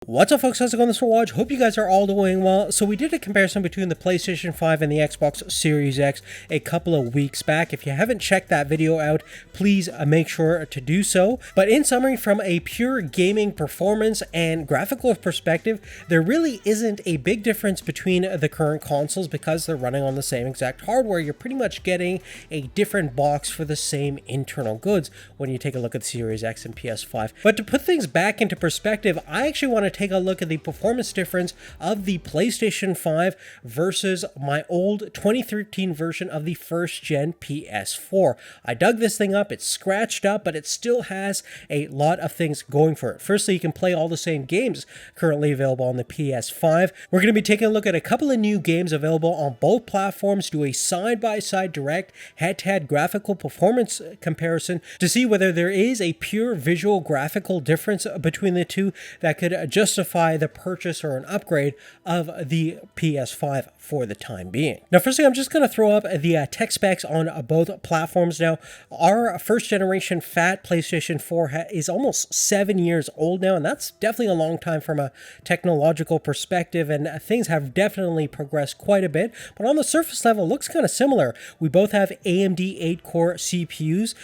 What's up, folks? How's it going? This is Watch. Hope you guys are all doing well. So we did a comparison between the PlayStation 5 and the Xbox Series X a couple of weeks back. If you haven't checked that video out, please make sure to do so. But in summary, from a pure gaming performance and graphical perspective, there really isn't a big difference between the current consoles because they're running on the same exact hardware. You're pretty much getting a different box for the same internal goods when you take a look at the Series X and PS5. But to put things back into perspective, I actually want to take a look at the performance difference of the PlayStation 5 versus my old 2013 version of the first gen PS4. I dug this thing up, it's scratched up, but it still has a lot of things going for it. Firstly, you can play all the same games currently available on the PS5. We're going to be taking a look at a couple of new games available on both platforms, do a side-by-side direct head-to-head graphical performance comparison to see whether there is a pure visual graphical difference between the two that could justify the purchase or an upgrade of the PS5 for the time being. Now, firstly, I'm just going to throw up the tech specs on both platforms. Now, our first generation fat PlayStation 4 is almost 7 years old now, and that's definitely a long time from a technological perspective, and things have definitely progressed quite a bit, but on the surface level, it looks kind of similar. We both have AMD 8-core CPUs.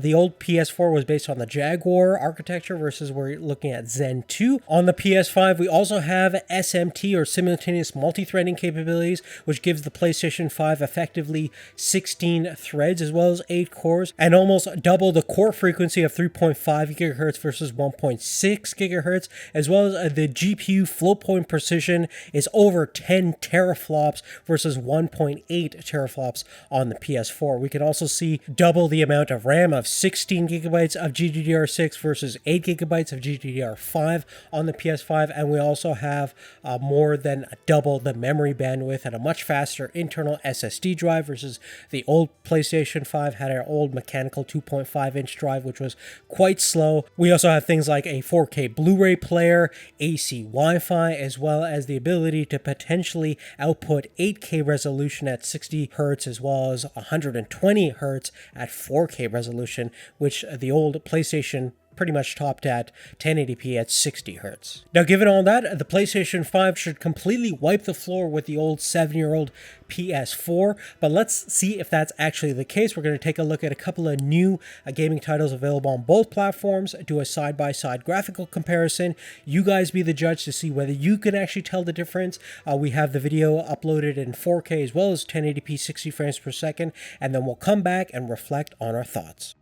The old PS4 was based on the Jaguar architecture versus we're looking at Zen 2. On the PS5, we also have SMT, or simultaneous multi-threading capabilities, which gives the PlayStation 5 effectively 16 threads as well as 8 cores, and almost double the core frequency of 3.5 GHz versus 1.6 GHz, as well as the GPU float point precision is over 10 teraflops versus 1.8 teraflops on the PS4. We can also see double the amount of RAM of 16 gigabytes of GDDR6 versus 8 gigabytes of GDDR5 on the PS5, and we also have more than double the memory bandwidth and a much faster internal SSD drive versus the old PlayStation 5 had our old mechanical 2.5-inch drive, which was quite slow. We also have things like a 4K Blu-ray player, AC Wi-Fi, as well as the ability to potentially output 8K resolution at 60 Hz as well as 120 Hz at 4K resolution, which the old PlayStation pretty much topped at 1080p at 60 Hz. Now, given all that, the PlayStation 5 should completely wipe the floor with the old 7-year-old PS4, but let's see if that's actually the case. We're going to take a look at a couple of new gaming titles available on both platforms, do a side-by-side graphical comparison. You guys be the judge to see whether you can actually tell the difference. We have the video uploaded in 4K as well as 1080p 60 frames per second, and then we'll come back and reflect on our thoughts.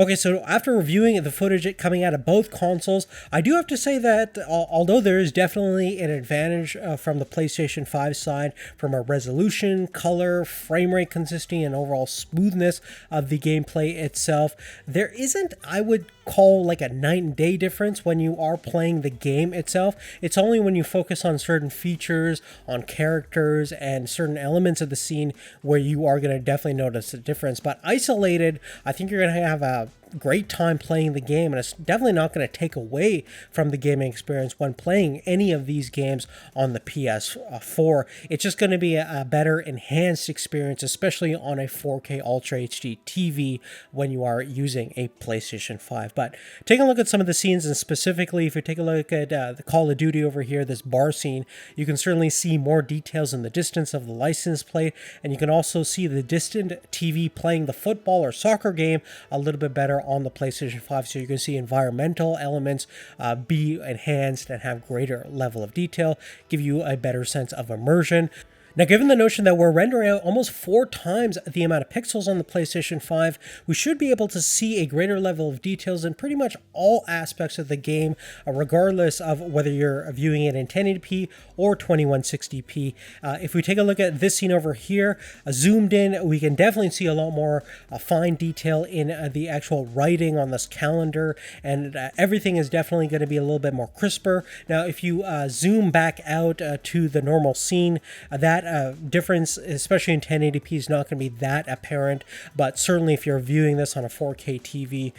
Okay, so after reviewing the footage coming out of both consoles, I do have to say that although there is definitely an advantage from the PlayStation 5 side from a resolution, color, frame rate consistency, and overall smoothness of the gameplay itself, there isn't, I would call, like a night and day difference when you are playing the game itself. It's only when you focus on certain features, on characters, and certain elements of the scene where you are going to definitely notice a difference. But isolated, I think you're going to have a great time playing the game, and it's definitely not going to take away from the gaming experience when playing any of these games on the PS4. It's just going to be a better enhanced experience, especially on a 4K Ultra HD TV when you are using a PlayStation 5. But take a look at some of the scenes, and specifically if you take a look at the Call of Duty over here, this bar scene, you can certainly see more details in the distance of the license plate, and you can also see the distant TV playing the football or soccer game a little bit better on the PlayStation 5, so you can see environmental elements be enhanced and have greater level of detail, give you a better sense of immersion. Now, given the notion that we're rendering out almost 4 times the amount of pixels on the PlayStation 5, we should be able to see a greater level of details in pretty much all aspects of the game, regardless of whether you're viewing it in 1080p or 2160p. If we take a look at this scene over here, zoomed in, we can definitely see a lot more fine detail in the actual writing on this calendar, and everything is definitely going to be a little bit more crisper. Now, if you zoom back out to the normal scene, that difference, especially in 1080p, is not going to be that apparent, but certainly if you're viewing this on a 4K TV,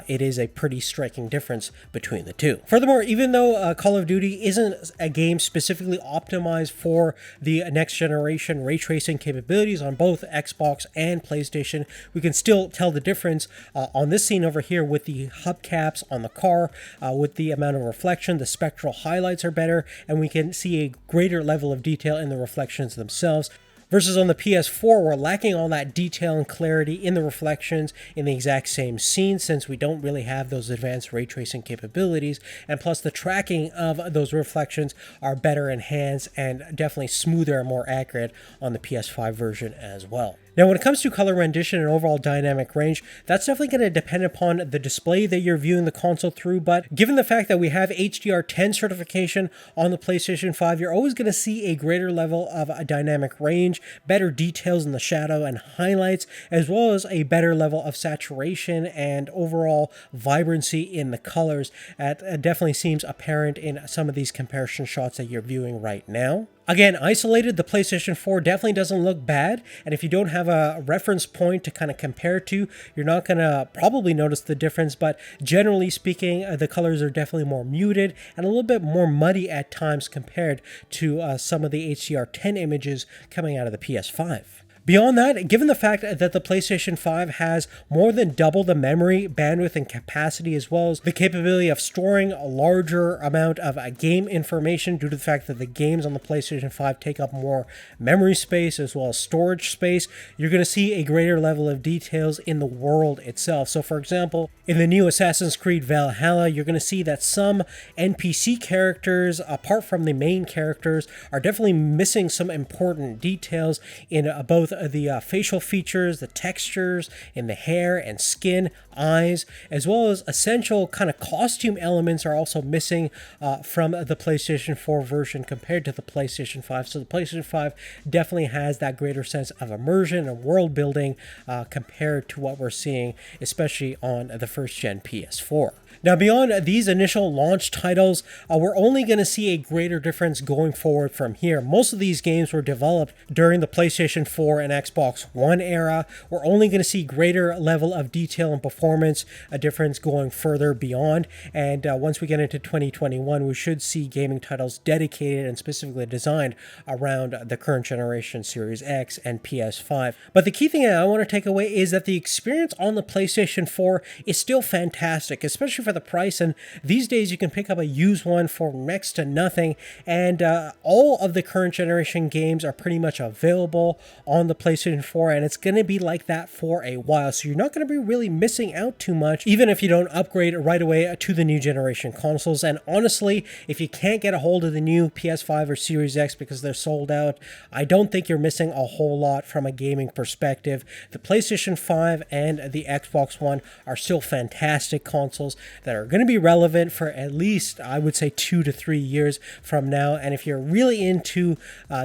it is a pretty striking difference between the two. Furthermore, even though Call of Duty isn't a game specifically optimized for the next generation ray tracing capabilities on both Xbox and PlayStation, we can still tell the difference on this scene over here with the hubcaps on the car, with the amount of reflection. The spectral highlights are better, and we can see a greater level of detail in the reflections themselves. Versus on the PS4, we're lacking all that detail and clarity in the reflections in the exact same scene, since we don't really have those advanced ray tracing capabilities, and plus the tracking of those reflections are better enhanced and definitely smoother and more accurate on the PS5 version as well. Now, when it comes to color rendition and overall dynamic range, that's definitely going to depend upon the display that you're viewing the console through, but given the fact that we have HDR10 certification on the PlayStation 5, you're always going to see a greater level of a dynamic range, better details in the shadow and highlights, as well as a better level of saturation and overall vibrancy in the colors. That definitely seems apparent in some of these comparison shots that you're viewing right now. Again, isolated, the PlayStation 4 definitely doesn't look bad, and if you don't have a reference point to kind of compare to, you're not going to probably notice the difference, but generally speaking, the colors are definitely more muted and a little bit more muddy at times compared to some of the HDR10 images coming out of the PS5. Beyond that, given the fact that the PlayStation 5 has more than double the memory, bandwidth, and capacity, as well as the capability of storing a larger amount of game information due to the fact that the games on the PlayStation 5 take up more memory space as well as storage space, you're going to see a greater level of details in the world itself. So for example, in the new Assassin's Creed Valhalla, you're going to see that some NPC characters, apart from the main characters, are definitely missing some important details in both the facial features, the textures in the hair and skin, eyes, as well as essential kind of costume elements are also missing from the PlayStation 4 version compared to the PlayStation 5. So the PlayStation 5 definitely has that greater sense of immersion and world building compared to what we're seeing, especially on the first gen PS4. Now, beyond these initial launch titles, we're only going to see a greater difference going forward from here. Most of these games were developed during the PlayStation 4 and Xbox One era. We're only going to see greater level of detail and performance, a difference going further beyond. And once we get into 2021, we should see gaming titles dedicated and specifically designed around the current generation Series X and PS5. But the key thing I want to take away is that the experience on the PlayStation 4 is still fantastic, especially for the price, and these days you can pick up a used one for next to nothing, and all of the current generation games are pretty much available on the the PlayStation 4, and it's going to be like that for a while. So you're not going to be really missing out too much, even if you don't upgrade right away to the new generation consoles. And honestly, if you can't get a hold of the new PS5 or Series X because they're sold out, I don't think you're missing a whole lot from a gaming perspective. The PlayStation 5 and the Xbox One are still fantastic consoles that are going to be relevant for at least, I would say, 2 to 3 years from now. And if you're really into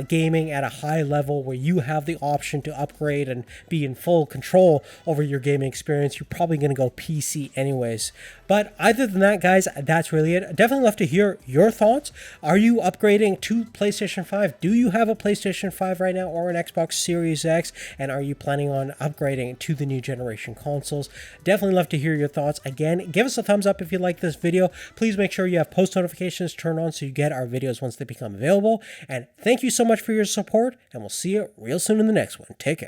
gaming at a high level where you have the option to upgrade and be in full control over your gaming experience, you're probably going to go PC anyways. But other than that, guys, that's really it. I'd definitely love to hear your thoughts. Are you upgrading to PlayStation 5? Do you have a PlayStation 5 right now or an Xbox Series X? And are you planning on upgrading to the new generation consoles? Definitely love to hear your thoughts. Again, give us a thumbs up if you like this video. Please make sure you have post notifications turned on so you get our videos once they become available. And thank you so much for your support, and we'll see you real soon in the next one. Take care.